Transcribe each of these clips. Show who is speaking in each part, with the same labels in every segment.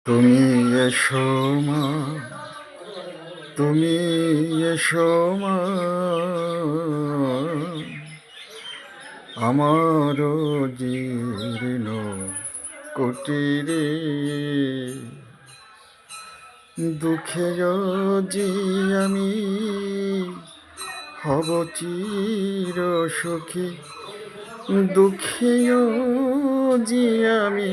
Speaker 1: তুমি এসো মা, তুমি এসো মা, আমার জীর্ণ কুটিরে। দুঃখে যদি আমি হব চির সুখী, দুঃখে যদি আমি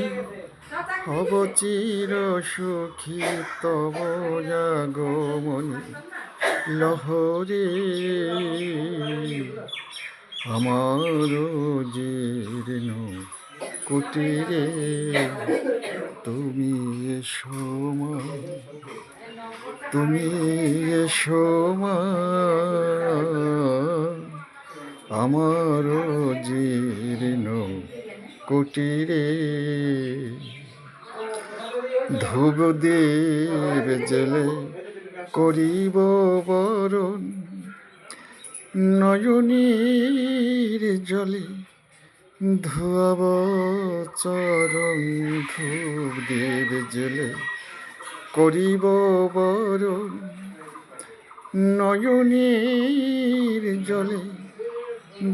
Speaker 1: হব চির সুখী, তব আগমনী লহরে আমার জীর্ণ কুটিরে। তুমি এসো মা, তুমি এসো মা, আমার জীর্ণ কুটিরে। ধূপ দীপ জেলে করিব বরণ, নয়নীর জলে ধোয়াব চরণ। ধূপ দীপ জেলে করিব বরণ, নয়নীর জলে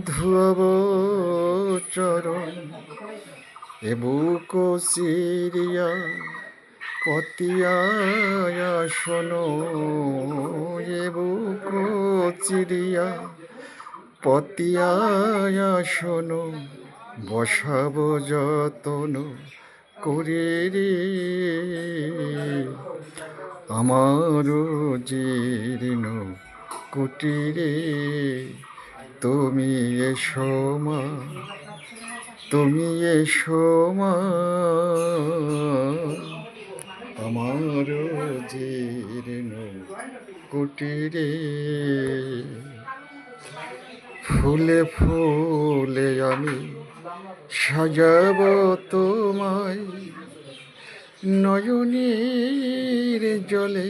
Speaker 1: ধোয়াব চরণ। এ বুক চিরিয়া পতিয়া শোনো, এ বুক চিরিয়া পতিয়া শোনো, বসাব যতন করে রে আমার জীর্ণ কুটিরে। তুমি এসো মা, তুমি এসো মা, আমার জীর্ণ কুটিরে। ফুলে ফুলে আমি সাজাব তোমায়, নয়নীর জলে